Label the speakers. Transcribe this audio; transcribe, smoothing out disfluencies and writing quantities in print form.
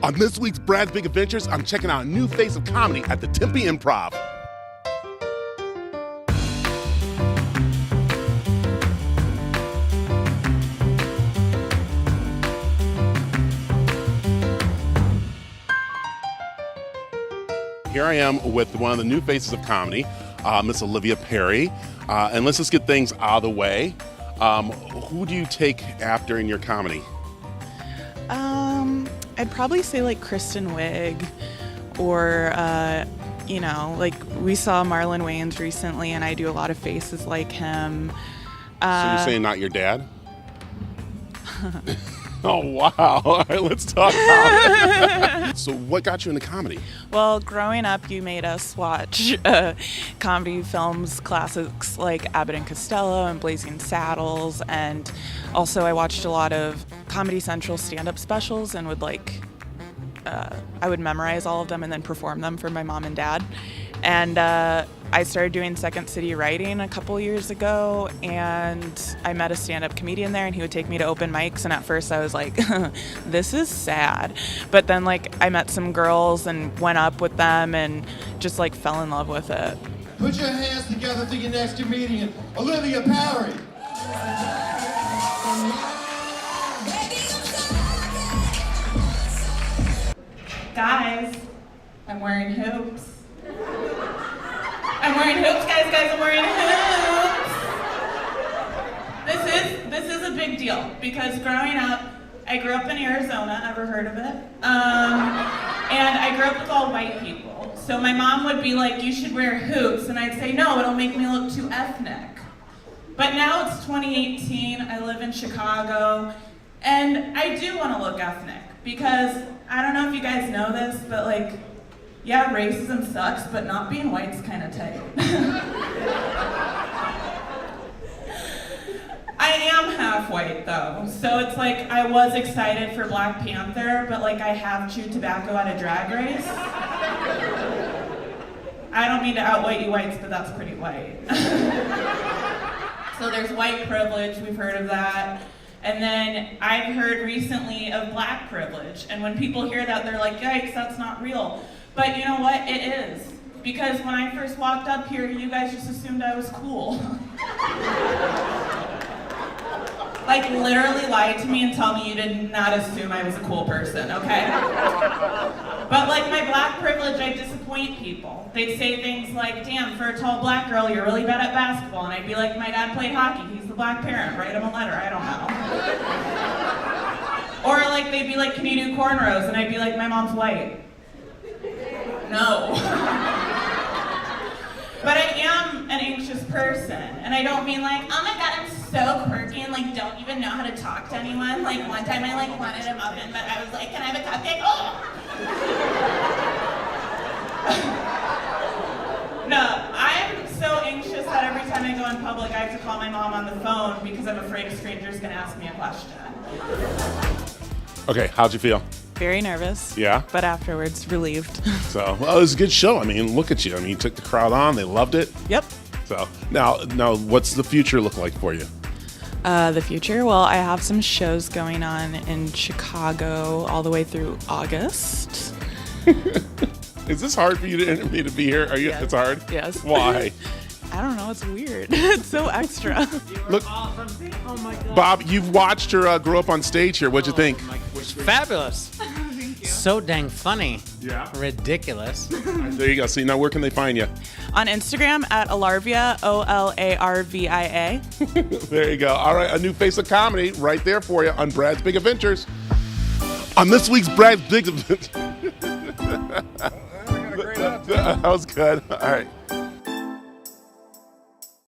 Speaker 1: On this week's Brad's Big Adventures, I'm checking out a new face of comedy at the Tempe Improv. Here I am with one of the new faces of comedy, Miss Olivia Perry. And let's just get things out of the way. Who do you take after in your comedy?
Speaker 2: I'd probably say like Kristen Wiig or, like we saw Marlon Wayans recently and I do a lot of faces like him.
Speaker 1: So you're saying not your dad? Oh, wow. All right, let's talk about it. So what got you into comedy?
Speaker 2: Well, growing up, you made us watch comedy films, classics like Abbott and Costello and Blazing Saddles. And also I watched a lot of Comedy Central stand-up specials and would I would memorize all of them and then perform them for my mom and dad. And I started doing Second City writing a couple years ago, and I met a stand-up comedian there, and he would take me to open mics, and at first I was like, this is sad. But then I met some girls and went up with them and just fell in love with it.
Speaker 3: Put your hands together for your next comedian, Olivia Perry.
Speaker 2: Guys, I'm wearing hoops. I'm wearing hoops, guys, I'm wearing hoops. This is a big deal because growing up, I grew up in Arizona, ever heard of it? And I grew up with all white people. So my mom would be like, you should wear hoops, and I'd say, no, it'll make me look too ethnic. But now it's 2018, I live in Chicago, and I do want to look ethnic because I don't know if you guys know this, but yeah, racism sucks, but not being white's kind of tight. I am half white though, so it's I was excited for Black Panther, but I have chewed tobacco at a drag race. I don't mean to out-white you whites, but that's pretty white. So there's white privilege, we've heard of that. And then I've heard recently of black privilege, and when people hear that, they're like, yikes, that's not real. But you know what? It is. Because when I first walked up here, you guys just assumed I was cool. Literally lied to me and tell me you did not assume I was a cool person, okay? But my black privilege, I disappoint people. They'd say things like, damn, for a tall black girl, you're really bad at basketball. And I'd be like, my dad played hockey. He's the black parent. Write him a letter. I don't know. Or they'd be like, can you do cornrows? And I'd be like, my mom's white. No. But I am an anxious person, and I don't mean oh my god, I'm so quirky and don't even know how to talk to anyone. One time I wanted a muffin, but I was like, can I have a cupcake? Oh! No, I'm so anxious that every time I go in public, I have to call my mom on the phone because I'm afraid a stranger's gonna ask me a question.
Speaker 1: Okay, how'd you feel?
Speaker 2: Very nervous.
Speaker 1: Yeah?
Speaker 2: But afterwards, relieved.
Speaker 1: So, well, it was a good show. I mean, look at you. I mean, you took the crowd on. They loved it.
Speaker 2: Yep.
Speaker 1: So, now, what's the future look like for you?
Speaker 2: The future? Well, I have some shows going on in Chicago all the way through August.
Speaker 1: Is this hard for you to be here?
Speaker 2: Yes.
Speaker 1: It's hard?
Speaker 2: Yes.
Speaker 1: Why?
Speaker 2: I don't know. It's weird. It's so extra.
Speaker 1: Look,
Speaker 4: awesome. Oh my God.
Speaker 1: Bob, you've watched her grow up on stage here. What'd you think?
Speaker 4: Fabulous. So dang funny.
Speaker 1: Yeah.
Speaker 4: Ridiculous.
Speaker 1: There you go. See, now where can they find you?
Speaker 2: On Instagram at Olarvia, Olarvia.
Speaker 1: There you go. All right, a new face of comedy right there for you on Brad's Big Adventures. On this week's Brad's Big Adventures.
Speaker 3: I got a great idea.
Speaker 1: That was good. All right.